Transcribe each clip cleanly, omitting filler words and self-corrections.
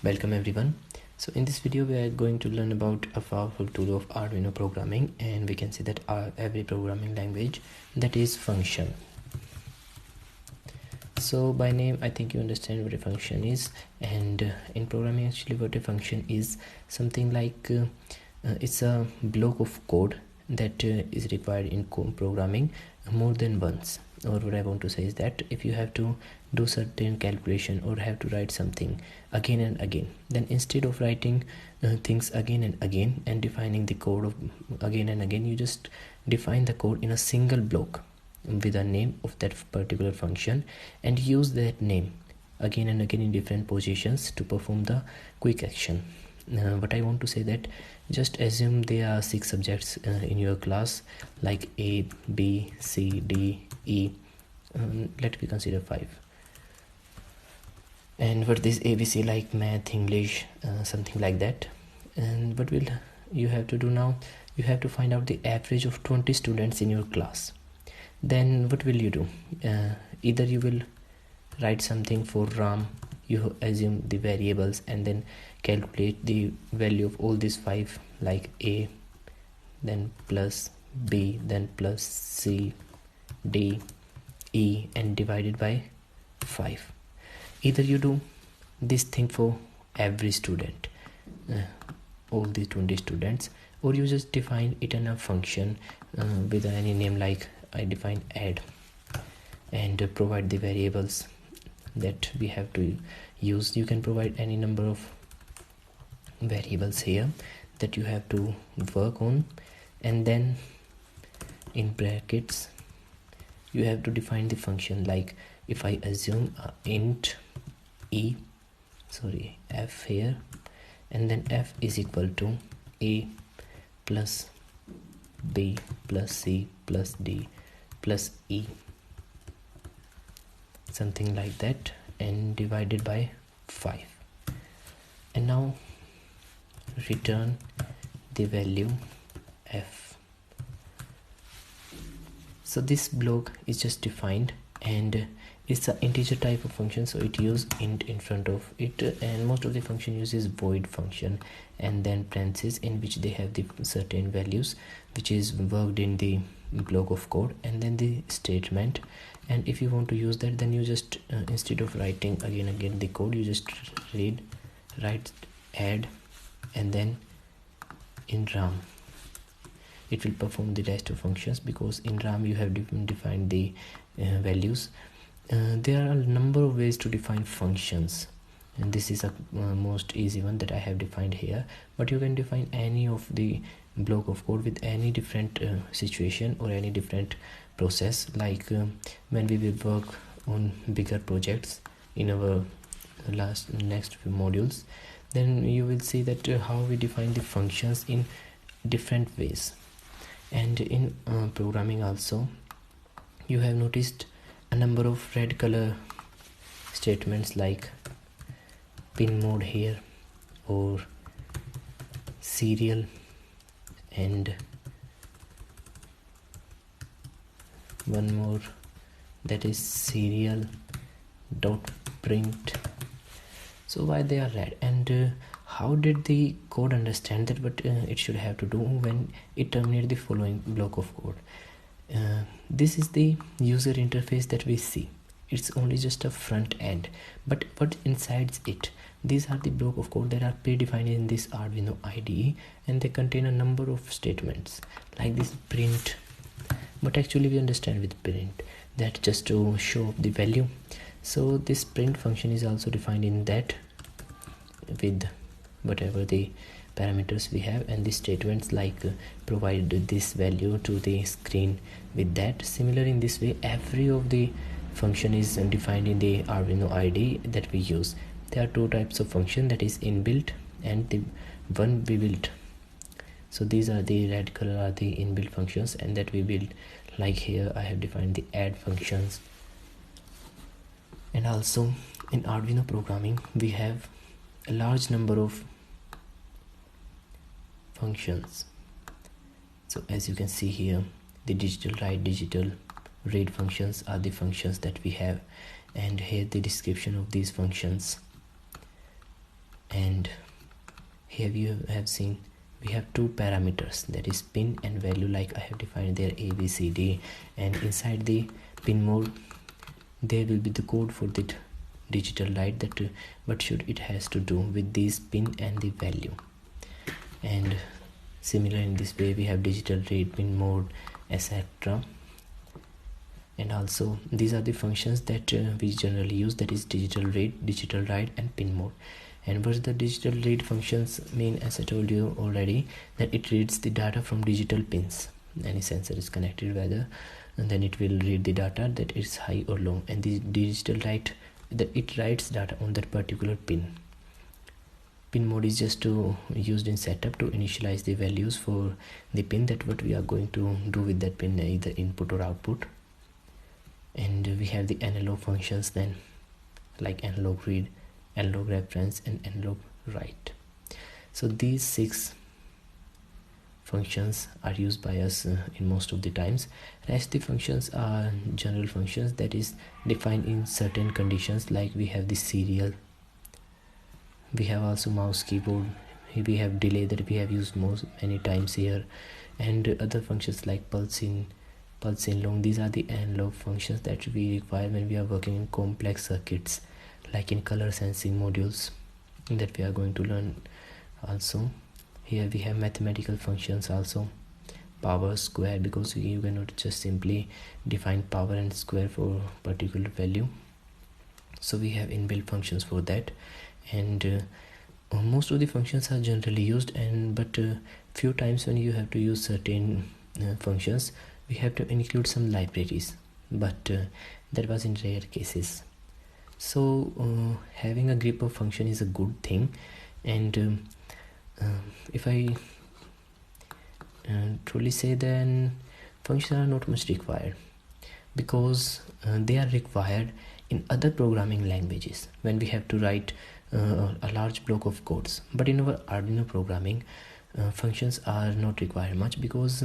Welcome everyone. So in this video we are going to learn about a powerful tool of Arduino programming, and we can see that every programming language, that is function. So by name I think you understand what a function is, and in programming actually what a function is something like it's a block of code that is required in programming more than once. Or what I want to say is that if you have to do certain calculation or have to write something again and again, then instead of writing things again and again and defining the code of again and again, you just define the code in a single block with a name of that particular function and use that name again and again in different positions to perform the quick action. What I want to say that just assume there are 6 subjects in your class, like A, B, C, D, E. Let me consider 5. And what this ABC, like math, English, something like that. And what will you have to do now? You have to find out the average of 20 students in your class. Then what will you do? Either you will write something for RAM, you assume the variables and then calculate the value of all these 5, like A, then plus B, then plus C, D, E, and divided by 5. Either you do this thing for every student, all the 20 students, or you just define it in a function with any name, like I define add, and provide the variables that we have to use. You can provide any number of variables here that you have to work on, and then in brackets you have to define the function. Like if I assume int f here, and then f is equal to A plus B plus C plus D plus E, something like that, and divided by 5, and now return the value f. So this block is just defined, and it's an integer type of function, so it uses int in front of it, and most of the function uses void function and then parentheses in which they have the certain values which is worked in the block of code, and then the statement. And if you want to use that, then you just instead of writing again the code, you just write add, and then in RAM it will perform the rest of functions, because in RAM you have defined the values. There are a number of ways to define functions, and this is a most easy one that I have defined here, but you can define any of the block of code with any different situation or any different process. Like when we will work on bigger projects in our next few modules, then you will see that how we define the functions in different ways. And in programming also, you have noticed a number of red color statements like pin mode here, or serial, and one more, that is serial dot print. So why they are red, and how did the code understand that what it should have to do when it terminates the following block of code? This is the user interface that we see. It's only just a front end, but what inside it, these are the block of code that are predefined in this Arduino IDE, and they contain a number of statements like this print. But actually we understand with print that just to show up the value. So this print function is also defined in that with whatever the parameters we have, and the statements like provide this value to the screen with that. Similar in this way, every of the function is defined in the Arduino IDE that we use. There are 2 types of function, that is inbuilt and the one we built. So these are the red color are the inbuilt functions, and that we build. Like here I have defined the add functions. And also in Arduino programming we have a large number of functions. So as you can see here, the digital write, digital read functions are the functions that we have, and here the description of these functions. And here you have seen we have two parameters, that is pin and value, like I have defined there A, B, C, D, and inside the pin mode there will be the code for the digital light, that what should it has to do with this pin and the value. And similar in this way we have digital read, pin mode, etc. And also these are the functions that we generally use, that is digital read, digital write, and pin mode. And what the digital read functions mean, as I told you already, that it reads the data from digital pins. Any sensor is connected whether, and then it will read the data that is high or low. And the digital write, that it writes data on that particular pin. Pin mode is just used in setup to initialize the values for the pin, that what we are going to do with that pin, either input or output. And we have the analog functions then, like analog read, analog reference, and analog write. So these 6 functions are used by us in most of the times. Rest the functions are general functions, that is defined in certain conditions, like we have the serial, we have also mouse keyboard, we have delay that we have used many times here, and other functions like pulse in long. These are the analog functions that we require when we are working in complex circuits, like in color sensing modules that we are going to learn. Also here we have mathematical functions, also power, square, because you cannot just simply define power and square for a particular value, so we have inbuilt functions for that. And most of the functions are generally used, but few times when you have to use certain functions, we have to include some libraries, but that was in rare cases. So having a grip of function is a good thing. And if I truly say, then functions are not much required, because they are required in other programming languages when we have to write a large block of codes. But in our Arduino programming, functions are not required much, because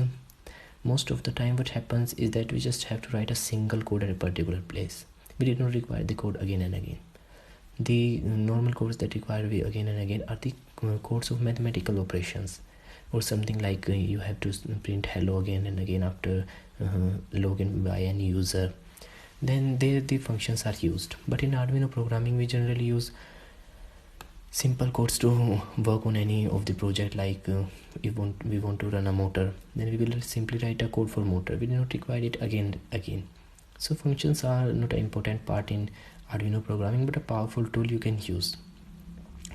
most of the time what happens is that we just have to write a single code at a particular place. We did not require the code again and again. The normal codes that require we again and again are the codes of mathematical operations, or something like you have to print hello again and again after login by any user. Then there the functions are used. But in Arduino programming we generally use simple codes to work on any of the project, like we want to run a motor, then we will simply write a code for motor. We do not require it again. So functions are not an important part in Arduino programming, but a powerful tool you can use,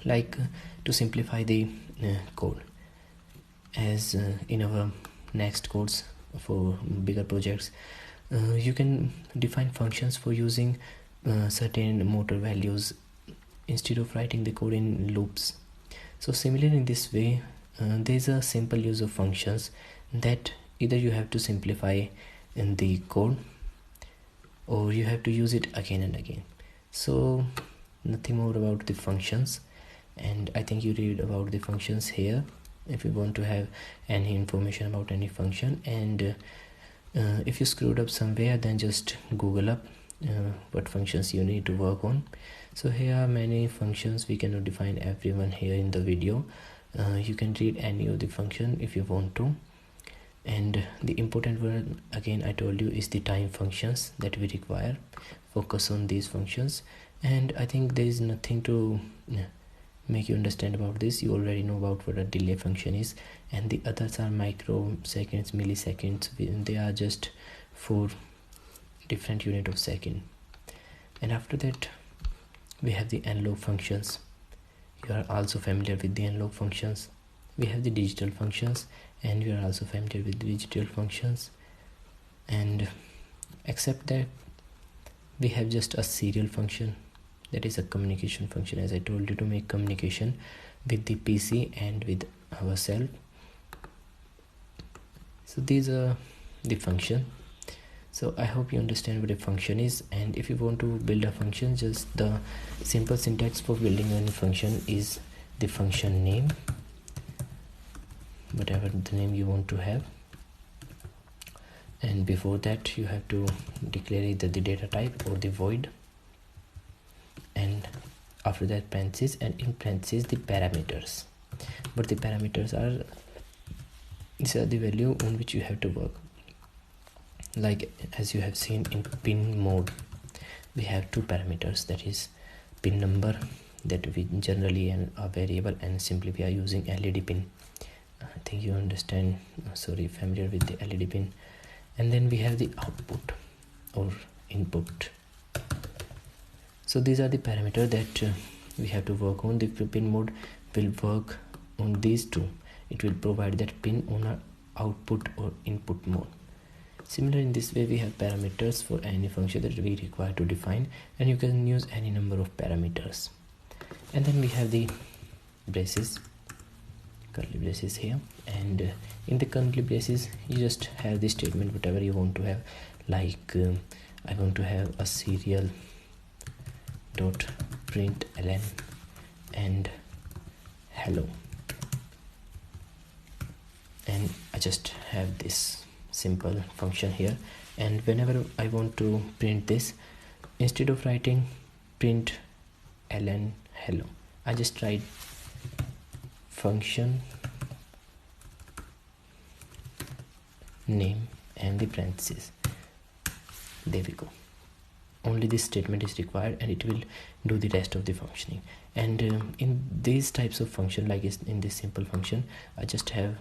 like to simplify the code, as in our next codes for bigger projects. You can define functions for using certain motor values instead of writing the code in loops. So similar in this way, there is a simple use of functions that either you have to simplify in the code, or you have to use it again and again. So nothing more about the functions, and I think you read about the functions here if you want to have any information about any function. And if you screwed up somewhere, then just Google up what functions you need to work on. So here are many functions. We cannot define everyone here in the video. You can read any of the function if you want to. And the important word, again I told you, is the time functions that we require. Focus on these functions, and I think there is nothing to make you understand about this. You already know about what a delay function is, and the others are microseconds, milliseconds. They are just for different unit of second. And after that we have the analog functions. You are also familiar with the analog functions. We have the digital functions, and you are also familiar with the digital functions. And except that we have just a serial function, that is a communication function, as I told you, to make communication with the PC and with ourselves. So these are the function. So I hope you understand what a function is. And if you want to build a function, just the simple syntax for building any function is the function name, whatever the name you want to have, and before that you have to declare either the data type or the void, and after that parentheses, and in parentheses the parameters. But the parameters are, these are the value on which you have to work. Like as you have seen in pin mode, we have two parameters, that is pin number, that we generally and a variable, and simply we are using LED pin. I think you understand, sorry, familiar with the LED pin. And then we have the output or input. So these are the parameters that we have to work on. The pin mode will work on these two. It will provide that pin on our output or input mode. Similar in this way, we have parameters for any function that we require to define, and you can use any number of parameters. And then we have the braces, curly braces here, and in the curly braces you just have the statement whatever you want to have, like I want to have a serial dot println and hello, and I just have this simple function here. And whenever I want to print this, instead of writing print ln hello, I just write function name and the parentheses. There we go. Only this statement is required and it will do the rest of the functioning. And in these types of function, like in this simple function, I just have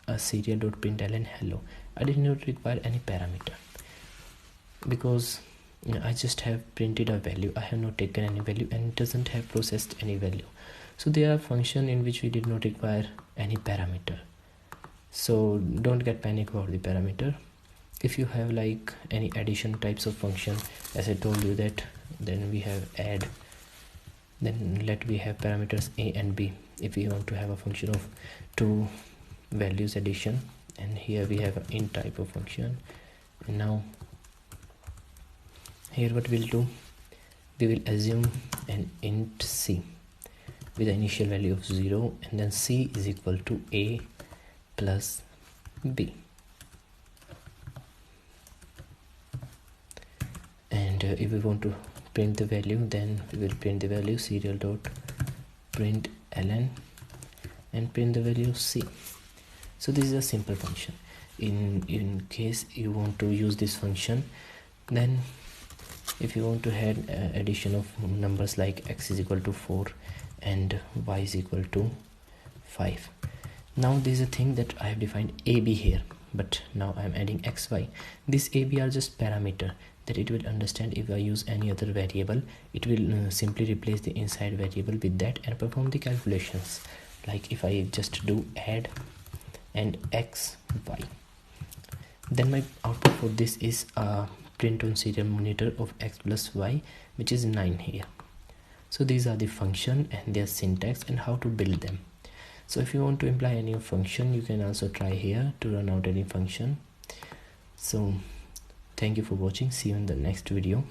a serial.println hello. I did not require any parameter because I just have printed a value. I have not taken any value and it doesn't have processed any value. So there are functions in which we did not require any parameter. So don't get panic about the parameter. If you have like any addition types of function, as I told you that, then we have add, then let we have parameters a and b if we want to have a function of two values addition, and here we have an int type of function. And now here what we'll do, we will assume an int c with the initial value of 0, and then c is equal to a plus b. And if we want to print the value, then we will print the value serial dot println and print the value c. So this is a simple function. In case you want to use this function, then if you want to add addition of numbers like x is equal to 4 and y is equal to 5. Now there is a thing that I have defined ab here, but now I am adding xy. This ab are just parameter that it will understand. If I use any other variable, it will simply replace the inside variable with that and perform the calculations. Like if I just do add and x y, then my output for this is a print on serial monitor of x plus y, which is 9 here. So these are the function and their syntax and how to build them. So if you want to imply any function, you can also try here to run out any function. So thank you for watching. See you in the next video.